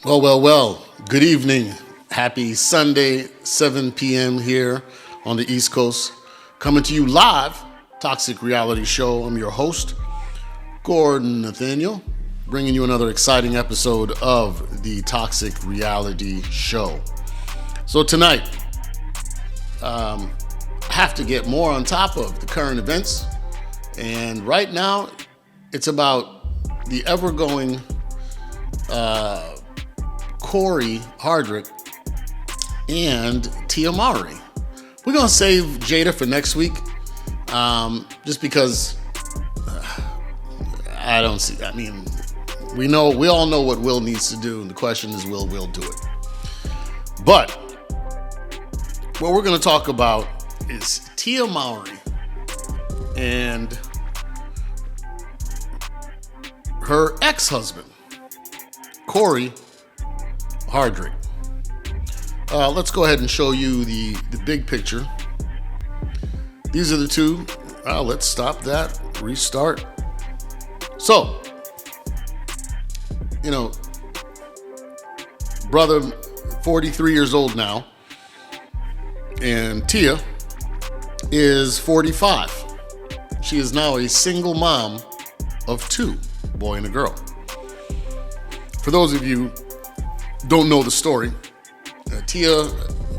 Well. Good evening. Happy Sunday, 7 p.m. here on the East Coast. Coming to you live, Toxic Reality Show. I'm your host, Gordon Nathaniel, bringing you another exciting episode of the Toxic Reality Show. So tonight, I have to get more on top of the current events. And right now, it's about the ever-going Corey Hardrick and Tia Mowry. We're going to save Jada for next week, just because I don't see, we all know what Will needs to do, and the question is, will Will do it? But what we're going to talk about is Tia Mowry and her ex-husband, Corey Hardrick. Let's go ahead and show you the big picture. These are the two. Let's stop that. Restart. So, brother, 43 years old now, and Tia is 45. She is now a single mom of two, a boy and a girl. For those of you don't know the story, Tia,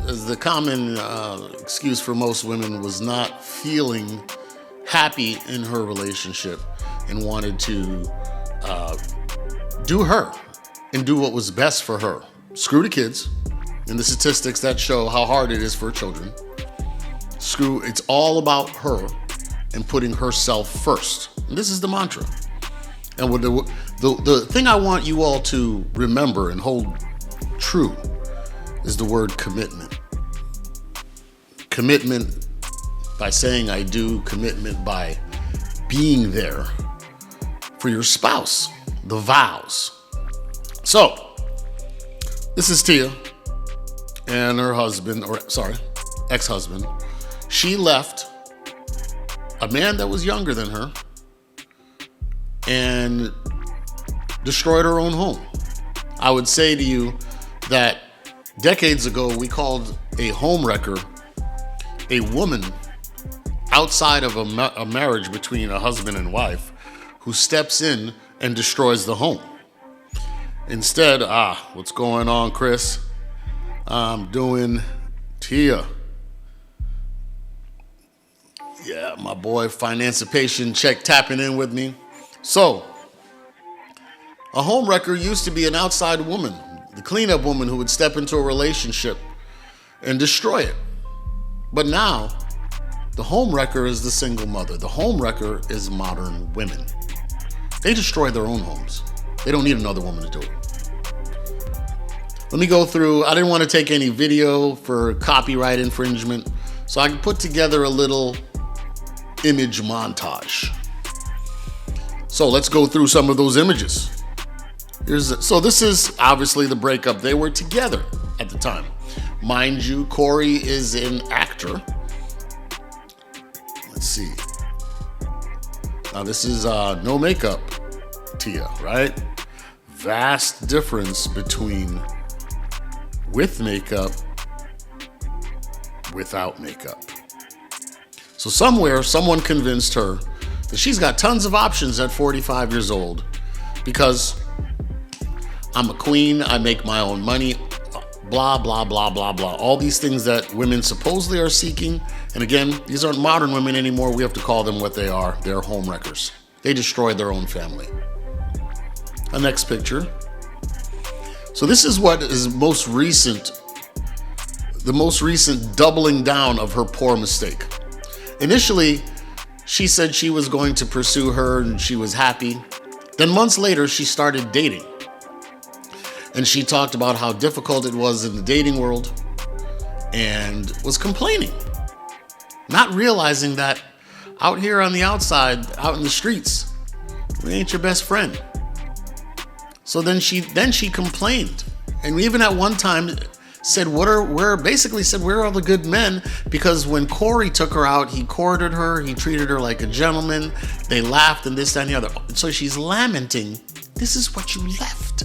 as the common excuse for most women, was not feeling happy in her relationship and wanted to do her and do what was best for her. Screw the kids and the statistics that show how hard it is for children. It's all about her and putting herself first. And this is the mantra. And what the thing I want you all to remember and hold true is the word commitment. Commitment by saying I do, commitment by being there for your spouse, the vows. So, this is Tia and her ex-husband. She left a man that was younger than her and destroyed her own home. I would say to you that decades ago, we called a home wrecker a woman outside of a marriage between a husband and wife who steps in and destroys the home. Instead, what's going on, Chris? I'm doing Tia. Yeah, my boy, Financipation Check tapping in with me. So, a home wrecker used to be an outside woman, the cleanup woman who would step into a relationship and destroy it. But now, the home wrecker is the single mother. The home wrecker is modern women. They destroy their own homes. They don't need another woman to do it. Let me go through. I didn't want to take any video for copyright infringement, so I put together a little image montage. So let's go through some of those images. So this is obviously the breakup. They were together at the time. Mind you, Corey is an actor. Let's see. Now this is no makeup Tia, right? Vast difference between with makeup, without makeup. So somewhere, someone convinced her that she's got tons of options at 45 years old because I'm a queen, I make my own money, blah, blah, blah, blah, blah. All these things that women supposedly are seeking. And again, these aren't modern women anymore. We have to call them what they are. They're home wreckers. They destroy their own family. A next picture. So this is what is the most recent doubling down of her poor mistake. Initially, she said she was going to pursue her and she was happy. Then months later, she started dating. And she talked about how difficult it was in the dating world and was complaining, not realizing that out here on the outside, out in the streets, we ain't your best friend. So then she complained, and even at one time said, where are all the good men? Because when Corey took her out, he courted her, he treated her like a gentleman, they laughed and this, that, and the other. So she's lamenting, this is what you left.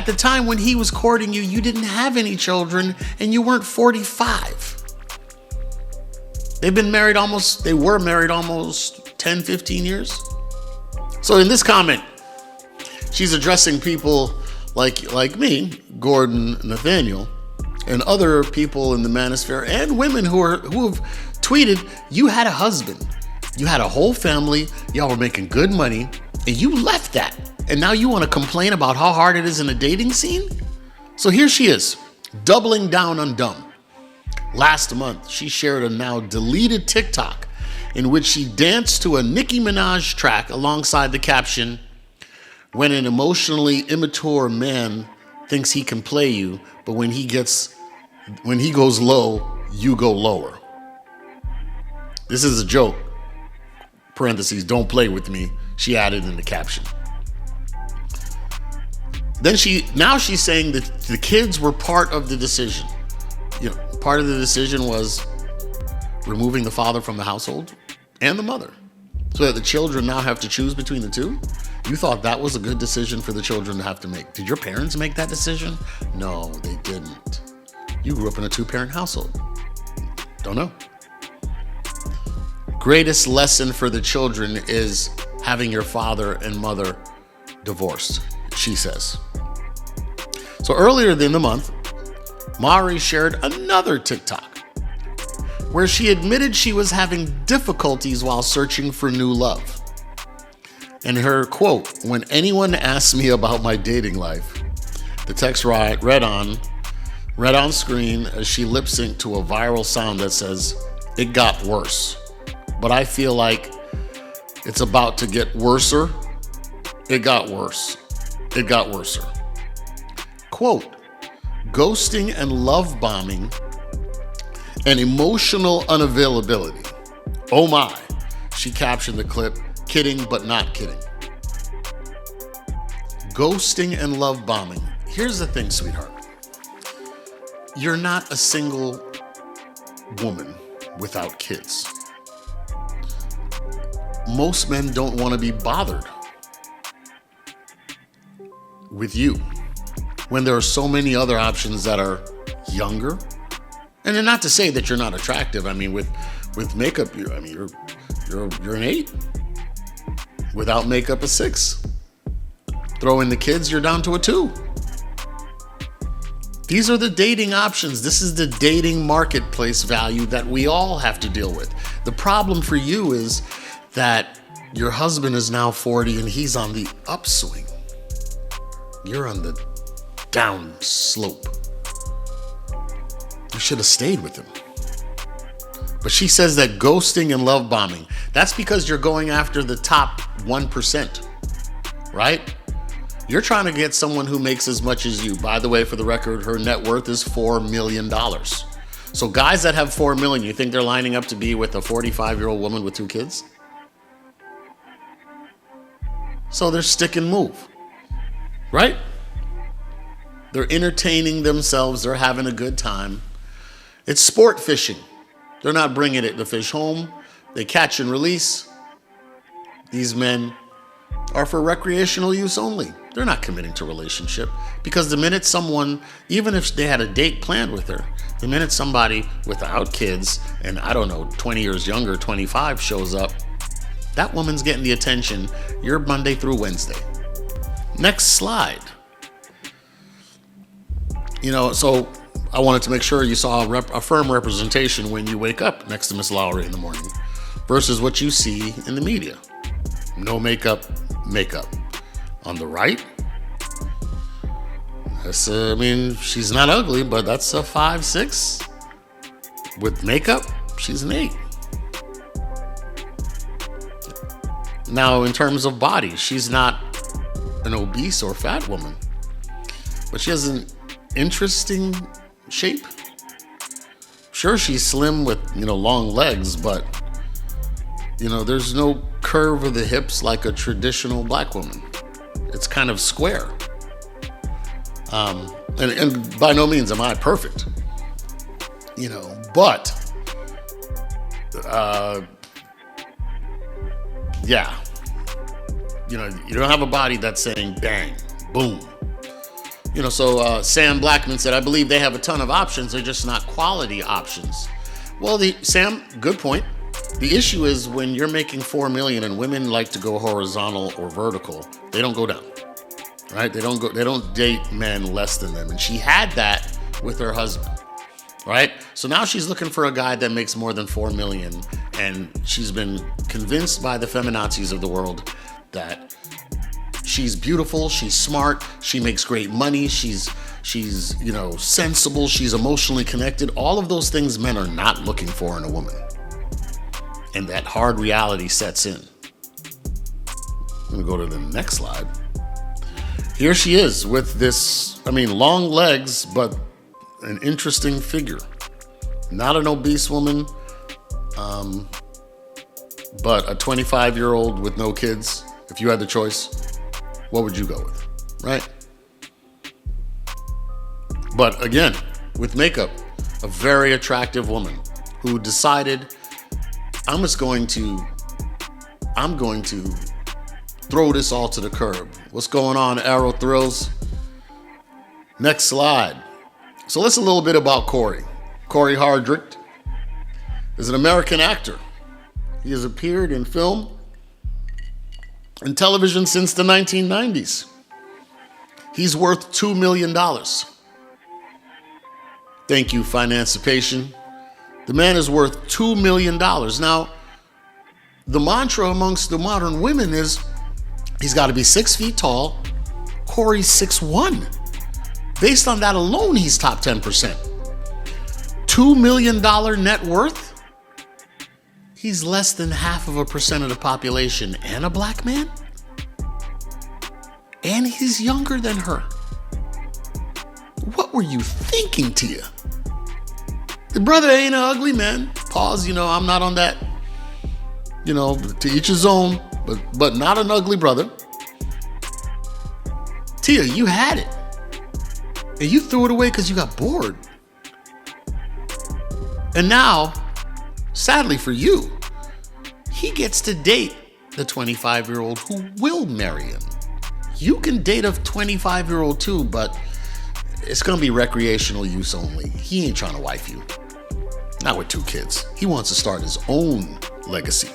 At the time when he was courting you, you didn't have any children and you weren't 45. They were married almost 10, 15 years. So in this comment, she's addressing people like me, Gordon, Nathaniel, and other people in the manosphere and women who have tweeted, you had a husband, you had a whole family, y'all were making good money, and you left that. And now you want to complain about how hard it is in a dating scene? So here she is, doubling down on dumb. Last month, she shared a now deleted TikTok in which she danced to a Nicki Minaj track alongside the caption, when an emotionally immature man thinks he can play you, but when he goes low, you go lower. This is a joke. Parentheses, don't play with me, she added in the caption. Then she's saying that the kids were part of the decision. Part of the decision was removing the father from the household and the mother, so that the children now have to choose between the two. You thought that was a good decision for the children to have to make. Did your parents make that decision? No, they didn't. You grew up in a 2-parent household. Don't know. Greatest lesson for the children is having your father and mother divorced, she says. So earlier in the month, Mowry shared another TikTok where she admitted she was having difficulties while searching for new love. And her quote, when anyone asks me about my dating life, the text read on screen as she lip synced to a viral sound that says, it got worse, but I feel like it's about to get worser. It got worse. It got worser. Quote, ghosting and love bombing and emotional unavailability. Oh my, she captioned the clip, kidding but not kidding. Ghosting and love bombing. Here's the thing, sweetheart. You're not a single woman without kids. Most men don't want to be bothered with you when there are so many other options that are younger. And then not to say that you're not attractive. I mean, with makeup, you're an 8. Without makeup, a 6. Throw in the kids, you're down to a 2. These are the dating options. This is the dating marketplace value that we all have to deal with. The problem for you is that your husband is now 40 and he's on the upswing. You're on the down slope. You should have stayed with him. But she says that ghosting and love bombing, that's because you're going after the top 1%, right? You're trying to get someone who makes as much as you. By the way, for the record, her net worth is $4 million. So guys that have $4 million, you think they're lining up to be with a 45-year-old woman with 2 kids? So they're stick and move, right? They're entertaining themselves. They're having a good time. It's sport fishing. They're not bringing it to fish home. They catch and release. These men are for recreational use only. They're not committing to a relationship, because the minute someone, even if they had a date planned with her, the minute somebody without kids and 20 years younger, 25 shows up, that woman's getting the attention. You're Monday through Wednesday. Next slide. So I wanted to make sure you saw a firm representation when you wake up next to Miss Lowry in the morning versus what you see in the media. No makeup. On the right, she's not ugly, but that's a 5'6". With makeup, she's an 8. Now, in terms of body, she's not an obese or fat woman, but she has an interesting shape. Sure, she's slim with, long legs, but, there's no curve of the hips like a traditional black woman. It's kind of square. And by no means am I perfect, but, you don't have a body that's saying bang, boom. Sam Blackman said, I believe they have a ton of options. They're just not quality options. Well, Sam, good point. The issue is when you're making $4 million and women like to go horizontal or vertical, they don't go down, right? They don't date men less than them. And she had that with her husband, right? So now she's looking for a guy that makes more than $4 million. And she's been convinced by the feminazis of the world that she's beautiful, she's smart, she makes great money, she's sensible, she's emotionally connected. All of those things men are not looking for in a woman. And that hard reality sets in. I'm gonna go to the next slide. Here she is with this, long legs, but an interesting figure. Not an obese woman, but a 25-year-old with no kids. If you had the choice, what would you go with, right? But again, with makeup, a very attractive woman who decided, I'm going to throw this all to the curb. What's going on, Arrow Thrills? Next slide. So let's a little bit about Corey. Corey Hardrick is an American actor. He has appeared in film and television since the 1990s. He's worth $2 million. Thank you, Financipation. The man is worth $2 million. Now, the mantra amongst the modern women is he's got to be 6 feet tall. Corey's 6'1". Based on that alone, he's top 10%. $2 million net worth? He's less than 0.5% of the population and a black man? And he's younger than her. What were you thinking, Tia? The brother ain't an ugly man. Pause, I'm not on that. To each his own, but not an ugly brother. Tia, you had it. And you threw it away because you got bored. And now, sadly for you, he gets to date the 25-year-old who will marry him. You can date a 25-year-old too, but it's going to be recreational use only. He ain't trying to wife you. Not with 2 kids. He wants to start his own legacy.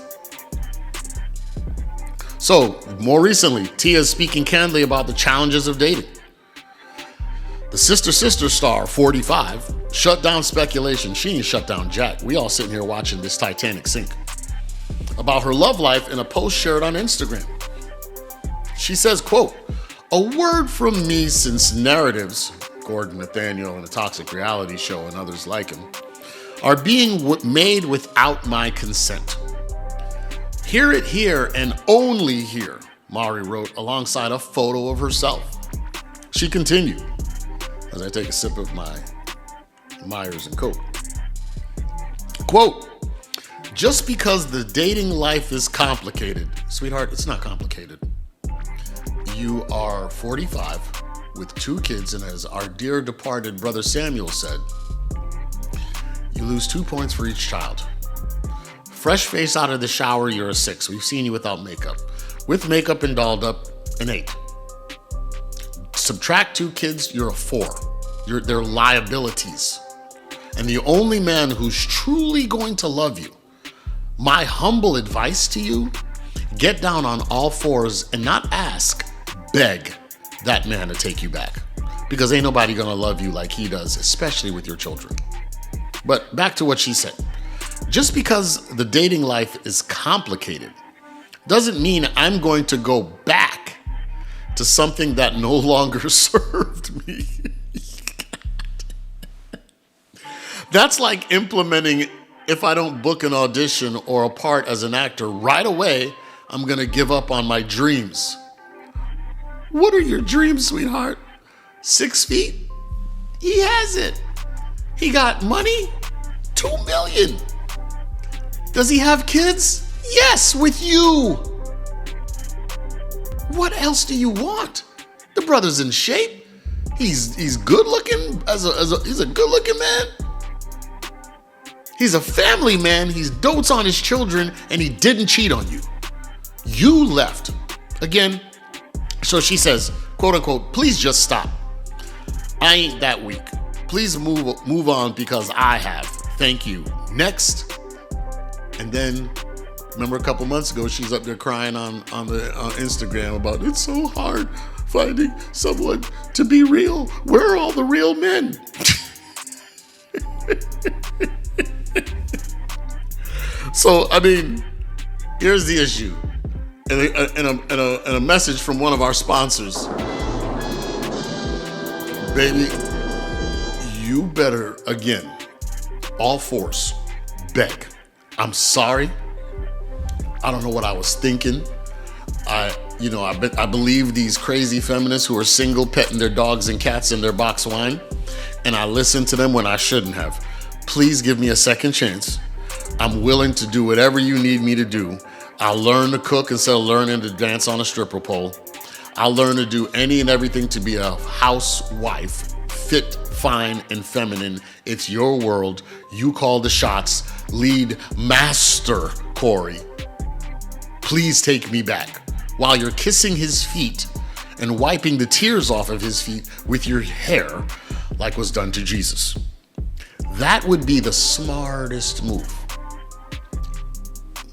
So, more recently, Tia is speaking candidly about the challenges of dating. The Sister star, 45, shut down speculation. She ain't shut down jack. We all sitting here watching this Titanic sink. About her love life in a post shared on Instagram. She says, quote, "A word from me since narratives," Gordon Nathaniel and the Toxic Reality Show and others like him, "are being made without my consent. Hear it here and only here," Mowry wrote alongside a photo of herself. She continued, as I take a sip of my Myers and Coke. Quote, "Just because the dating life is complicated," sweetheart, it's not complicated. You are 45 with 2 kids, and as our dear departed brother Samuel said, you lose 2 points for each child. Fresh face out of the shower, you're a 6. We've seen you without makeup. With makeup and dolled up, an 8. Subtract 2 kids, you're a 4. They're liabilities. And the only man who's truly going to love you, my humble advice to you, get down on all 4s and not ask, beg that man to take you back. Because ain't nobody gonna love you like he does, especially with your children. But back to what she said. Just because the dating life is complicated doesn't mean I'm going to go back to something that no longer served me. That's like implementing, if I don't book an audition or a part as an actor right away, I'm gonna give up on my dreams. What are your dreams, sweetheart? 6 feet? He has it. He got money? $2 million. Does he have kids? Yes, with you. What else do you want? The brother's in shape. He's good looking. He's a good looking man. He's a family man. He dotes on his children, and he didn't cheat on you. You left. Again, so she says, quote unquote, "Please just stop. I ain't that weak. Please move on because I have. Thank you. Next. And then, remember a couple months ago, she's up there crying on Instagram about it's so hard finding someone to be real. Where are all the real men? So, I mean, here's the issue. And a message from one of our sponsors. Baby, you better, again, all force, beg. I'm sorry. I don't know what I was thinking. I believe these crazy feminists who are single petting their dogs and cats in their box wine, and I listened to them when I shouldn't have. Please give me a second chance. I'm willing to do whatever you need me to do. I'll learn to cook instead of learning to dance on a stripper pole. I'll learn to do any and everything to be a housewife, fit, fine, and feminine. It's your world. You call the shots. Lead master, Corey. Please take me back. While you're kissing his feet and wiping the tears off of his feet with your hair, like was done to Jesus. That would be the smartest move.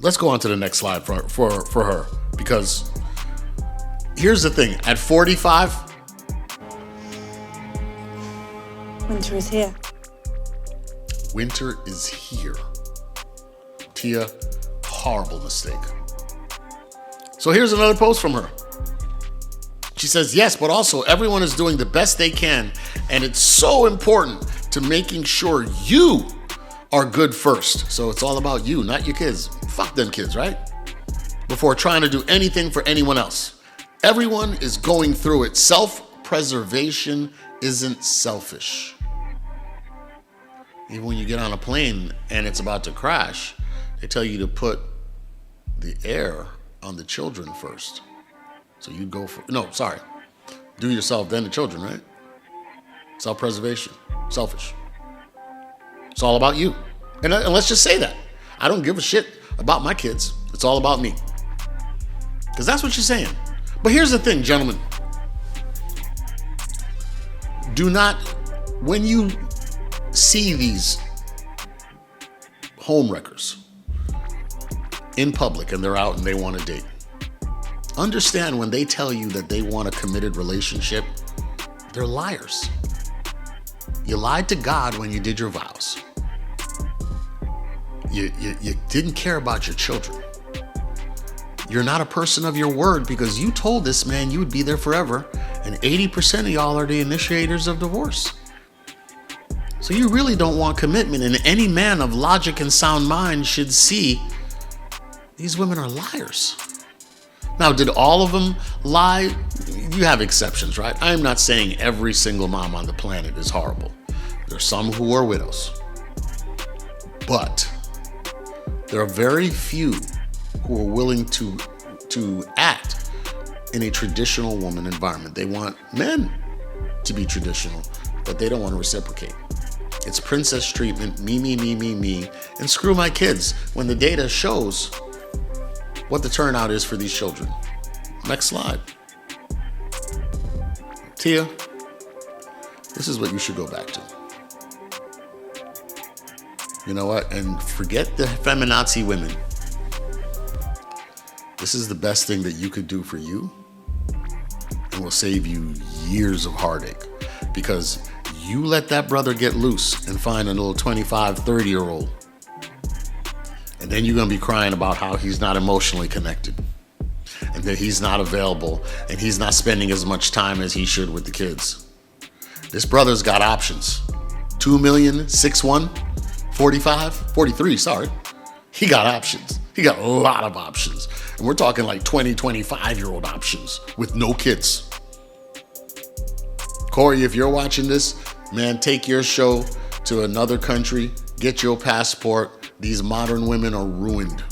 Let's go on to the next slide for her, because here's the thing. At 45, winter is here. Winter is here. Tia, horrible mistake. So here's another post from her. She says, yes, but also everyone is doing the best they can, and it's so important to making sure you are good first. So it's all about you, not your kids. Fuck them kids, right? Before trying to do anything for anyone else. Everyone is going through it. Self-preservation isn't selfish. Even when you get on a plane and it's about to crash, they tell you to put the air on the children first. So you go for, do yourself, then the children, right? Self-preservation, selfish. It's all about you. And let's just say that. I don't give a shit about my kids. It's all about me. Because that's what you're saying. But here's the thing, gentlemen. Do not, when you see these home wreckers in public and they're out and they want to date, understand when they tell you that they want a committed relationship, they're liars. You lied to God when you did your vows. You didn't care about your children. You're not a person of your word because you told this man you would be there forever, and 80% of y'all are the initiators of divorce. So you really don't want commitment, and any man of logic and sound mind should see these women are liars. Now, did all of them lie? You have exceptions, right? I am not saying every single mom on the planet is horrible. There's some who are widows. But there are very few who are willing to act in a traditional woman environment. They want men to be traditional, but they don't want to reciprocate. It's princess treatment, me, and screw my kids when the data shows what the turnout is for these children. Next slide. Tia, this is what you should go back to. You know what? And forget the feminazi women. This is the best thing that you could do for you and will save you years of heartache, because you let that brother get loose and find a little 25, 30-year-old. And then you're going to be crying about how he's not emotionally connected and that he's not available and he's not spending as much time as he should with the kids. This brother's got options. 2 million, 6'1", 45, 43, sorry. He got options. He got a lot of options. And we're talking like 20, 25-year-old options with no kids. Corey, if you're watching this, man, take your show to another country, get your passport. These modern women are ruined.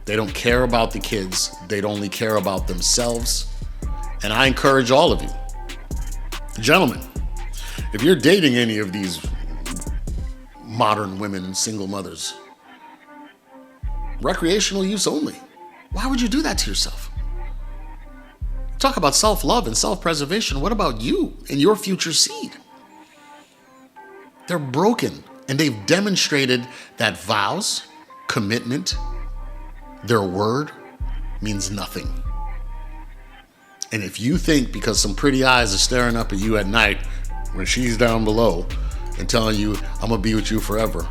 They don't care about the kids. They only care about themselves. And I encourage all of you, gentlemen, if you're dating any of these modern women and single mothers, recreational use only. Why would you do that to yourself? Talk about self-love and self-preservation. What about you and your future seed? They're broken, and they've demonstrated that vows, commitment, their word means nothing. And if you think because some pretty eyes are staring up at you at night when she's down below and telling you, I'm gonna be with you forever,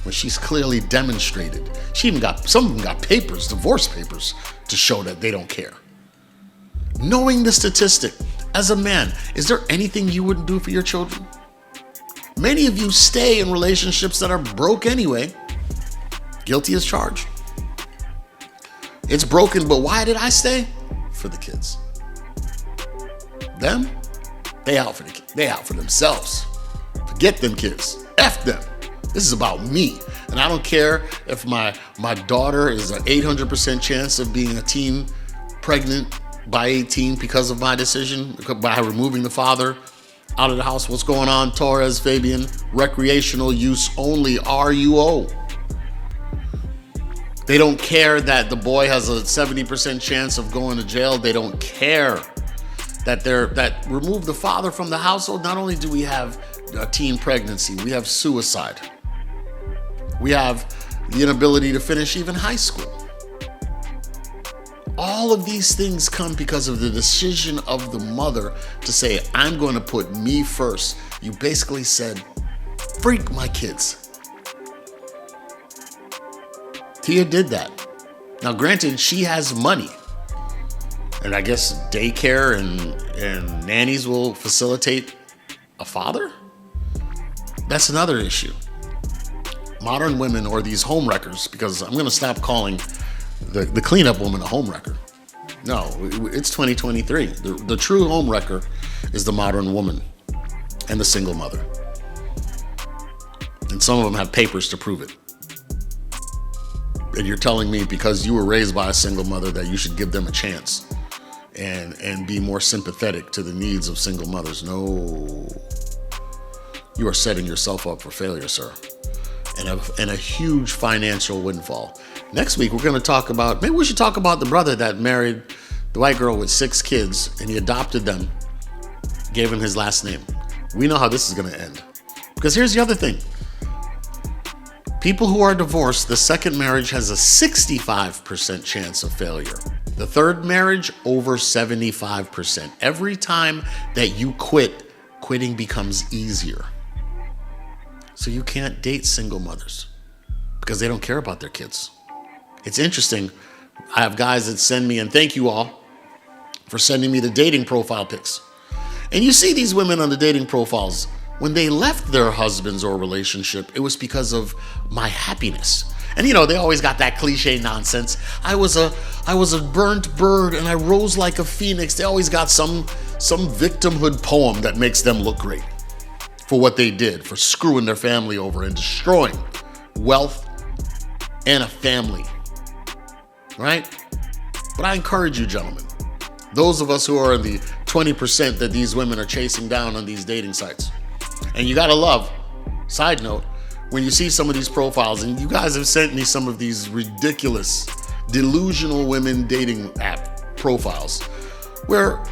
when she's clearly demonstrated, some of them got papers, divorce papers, to show that they don't care. Knowing the statistic, as a man, is there anything you wouldn't do for your children? Many of you stay in relationships that are broke anyway. Guilty as charged. It's broken, but why did I stay? For the kids. Them, they out for themselves. Forget them kids. F them. This is about me. And I don't care if my daughter is an 800% chance of being a teen pregnant by 18 because of my decision, by removing the father out of the house. What's going on, Torres, Fabian? Recreational use only, RUO. They don't care that the boy has a 70% chance of going to jail. They don't care that remove the father from the household. Not only do we have a teen pregnancy, we have suicide. We have the inability to finish even high school. All of these things come because of the decision of the mother to say, I'm going to put me first. You basically said, freak my kids. Tia did that. Now, granted, she has money. And I guess daycare and nannies will facilitate a father? That's another issue. Modern women, or these home wreckers, because I'm going to stop calling the cleanup woman a home wrecker. No, it's 2023. The true home wrecker is the modern woman and the single mother. And some of them have papers to prove it. And you're telling me because you were raised by a single mother that you should give them a chance and be more sympathetic to the needs of single mothers. No. You are setting yourself up for failure, sir. And a huge financial windfall. Next week, we're going to talk about, maybe we should talk about the brother that married the white girl with 6 kids, and he adopted them, gave him his last name. We know how this is going to end. Because here's the other thing. People who are divorced, the second marriage has a 65% chance of failure. The third marriage, over 75%. Every time that you quit, quitting becomes easier. So you can't date single mothers because they don't care about their kids. It's interesting. I have guys that send me, and thank you all for sending me the dating profile pics. And you see these women on the dating profiles, when they left their husbands or relationship, it was because of my happiness. And you know, they always got that cliche nonsense. I was a burnt bird and I rose like a phoenix. They always got some victimhood poem that makes them look great for what they did, for screwing their family over and destroying wealth and a family. Right? But I encourage you, gentlemen, those of us who are in the 20% that these women are chasing down on these dating sites. And you gotta love, side note, when you see some of these profiles, and you guys have sent me some of these ridiculous, delusional women dating app profiles, where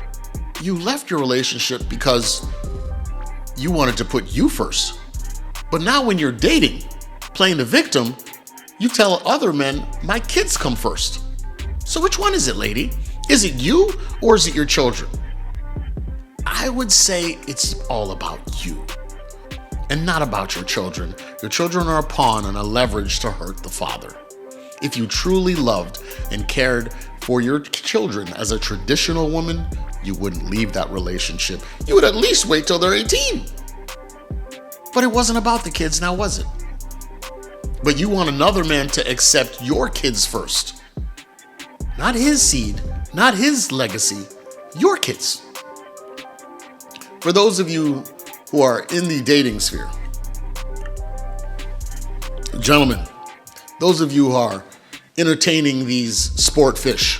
you left your relationship because you wanted to put you first. But now when you're dating, playing the victim, you tell other men, my kids come first. So which one is it, lady? Is it you or is it your children? I would say it's all about you and not about your children. Your children are a pawn and a leverage to hurt the father. If you truly loved and cared for your children as a traditional woman, you wouldn't leave that relationship. You would at least wait till they're 18. But it wasn't about the kids now, was it? But you want another man to accept your kids first. Not his seed, not his legacy, your kids. For those of you who are in the dating sphere, gentlemen, those of you who are entertaining these sport fish,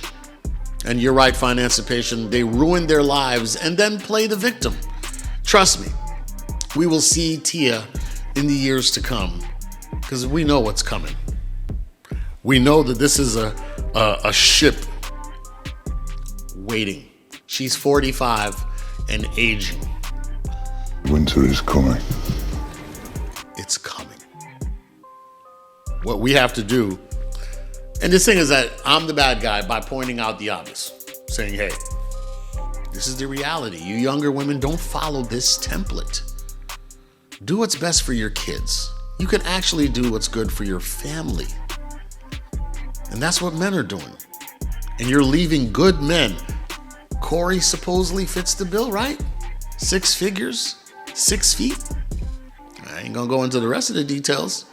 and you're right, financipation, they ruin their lives and then play the victim. Trust me, we will see Tia in the years to come because we know what's coming. We know that this is a ship waiting She's 45 and aging. Winter is coming. It's coming. What we have to do, and this thing is that I'm the bad guy by pointing out the obvious, saying, hey, this is the reality. You younger women, don't follow this template. Do what's best for your kids. You can actually do what's good for your family. And that's what men are doing. And you're leaving good men. Corey supposedly fits the bill, right? 6 figures, 6 feet. I ain't gonna go into the rest of the details.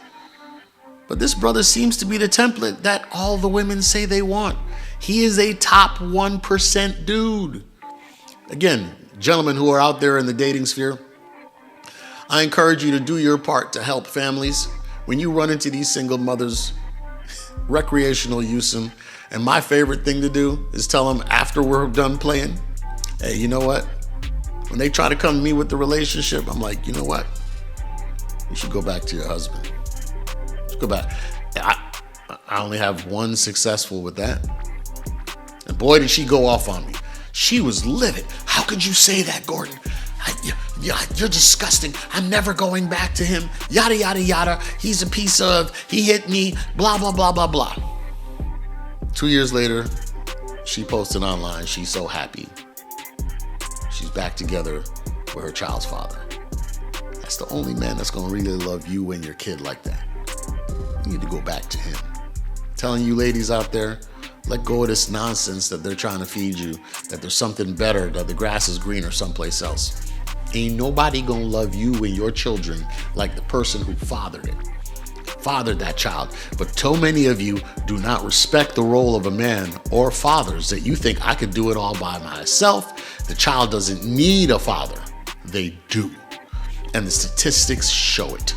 But this brother seems to be the template that all the women say they want. He is a top 1% dude. Again, gentlemen who are out there in the dating sphere, I encourage you to do your part to help families. When you run into these single mothers, recreational use them. And my favorite thing to do is tell them after we're done playing, hey, you know what? When they try to come to me with the relationship, I'm like, you know what? You should go back to your husband. Just go back. I only have one successful with that. And boy, did she go off on me. She was livid. How could you say that, Gordon? You're disgusting. I'm never going back to him. Yada, yada, yada. He's a piece of, he hit me, blah, blah, blah, blah, blah. 2 years later, she posted online. She's so happy. She's back together with her child's father. That's the only man that's going to really love you and your kid like that. You need to go back to him. Telling you ladies out there, let go of this nonsense that they're trying to feed you, that there's something better, that the grass is greener someplace else. Ain't nobody gonna love you and your children like the person who fathered that child. But so many of you do not respect the role of a man or fathers that you think I could do it all by myself. The child doesn't need a father. They do. And the statistics show it.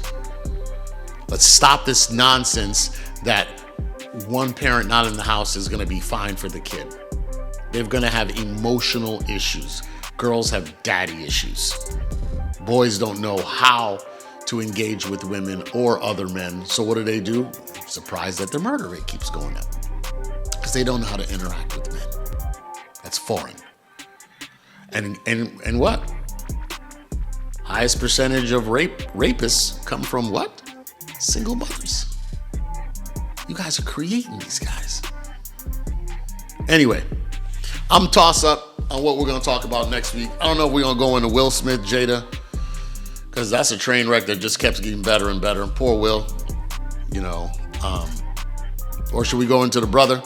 Let's stop this nonsense that one parent not in the house is going to be fine for the kid. They're going to have emotional issues. Girls have daddy issues. Boys don't know how to engage with women or other men. So what do? Surprised that the murder rate keeps going up. Because they don't know how to interact with men. That's foreign. And what? Highest percentage of rapists come from what? Single mothers. You guys are creating these guys. Anyway, I'm toss up on what we're going to talk about next week. I don't know if we're going to go into Will Smith, Jada, because that's a train wreck that just kept getting better and better. Poor Will, or should we go into the brother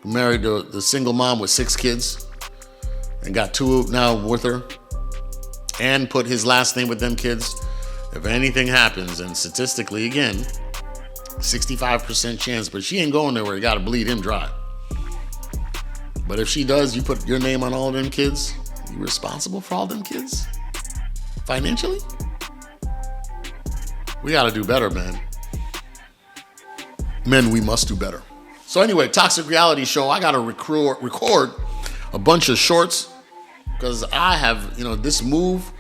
who married the single mom with 6 kids and got 2 now with her and put his last name with them kids? If anything happens, and statistically, again, 65% chance, but she ain't going nowhere. You got to bleed him dry. But if she does, you put your name on all of them kids. You responsible for all them kids? Financially? We got to do better, man. Men, we must do better. So anyway, Toxic Reality Show. I got to record a bunch of shorts because I have, this move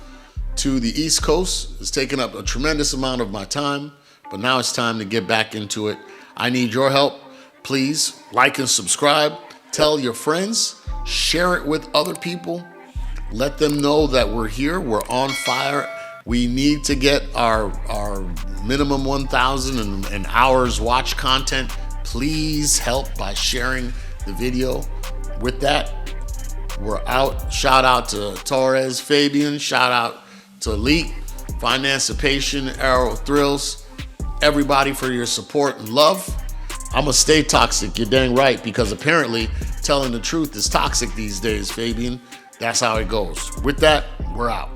to the East Coast has taken up a tremendous amount of my time, but now it's time to get back into it. I need your help. Please like and subscribe. Tell your friends. Share it with other people. Let them know that we're here. We're on fire. We need to get our minimum 1,000 and hours watch content. Please help by sharing the video. With that, we're out. Shout out to Torres, Fabian. Shout out to Elite, Financipation, Arrow Thrills. Everybody for your support and love. I'm going to stay toxic. You're dang right, because apparently telling the truth is toxic these days, Fabian. That's how it goes. With that, we're out.